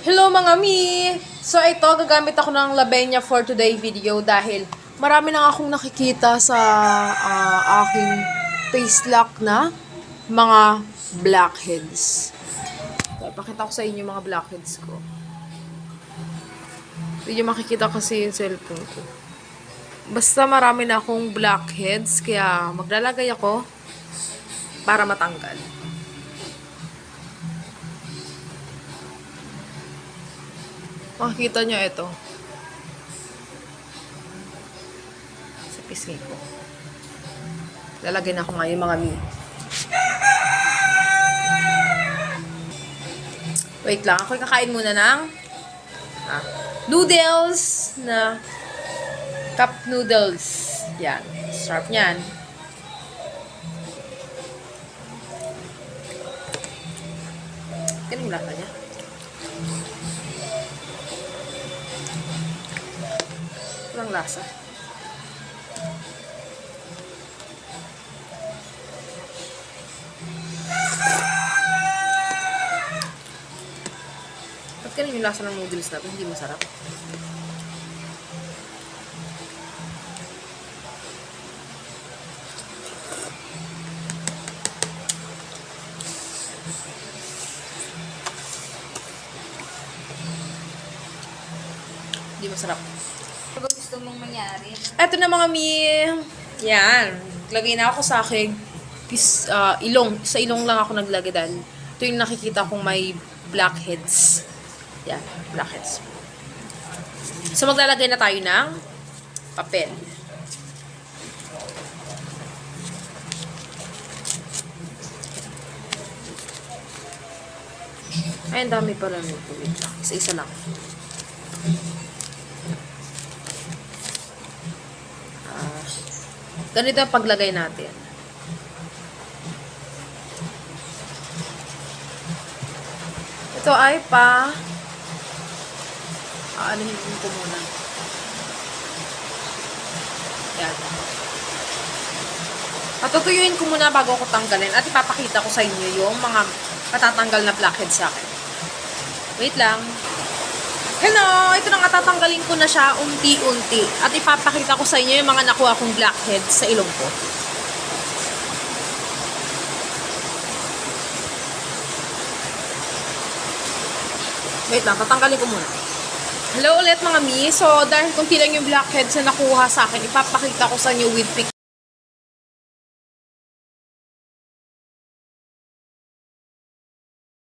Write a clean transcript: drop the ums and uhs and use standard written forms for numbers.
Hello mga mi! So ito, gagamit ako ng Labenia for today video dahil marami na akong nakikita sa aking face lock na mga blackheads. So, ipakita ko sa inyo mga blackheads ko. Hindi nyo makikita kasi yung cellphone ko. Basta marami na akong blackheads, kaya maglalagay ako para matanggal. Makikita nyo ito. Sa pisngi ko. Lalagay na ako ngayon mga mi. Wait lang. Ako'y kakain muna ng noodles na cup noodles. Yan. Sarap niyan. Ganun lasa niya. Walang lasa. Ba't ganun yung lasa ng noodles na ito? Hindi masarap. Hindi masarap. Ano gusto mong mangyari? Eto na mga mi. Yan. Lagay na ako sa aking ilong. Sa ilong lang ako naglagay dahil ito yung nakikita kong may blackheads. Yan. Blackheads. So maglalagay na tayo ng papel. Ay, ang dami pala nito. Wait lang. Isa-isa lang. Ganito ang paglagay natin. Ito ay aanihin ko muna. Yan. Patutuyuin ko muna bago ko tanggalin at ipapakita ko sa inyo yung mga matatanggal na blackheads sa akin. Wait lang. Hello! Ito na nga, tatanggalin ko na siya unti-unti. At ipapakita ko sa inyo yung mga nakuha kong blackheads sa ilong ko. Wait lang, tatanggalin ko muna. Hello ulit mga mi. So, dahil kunti lang yung blackheads na nakuha sa akin, ipapakita ko sa inyo with picture.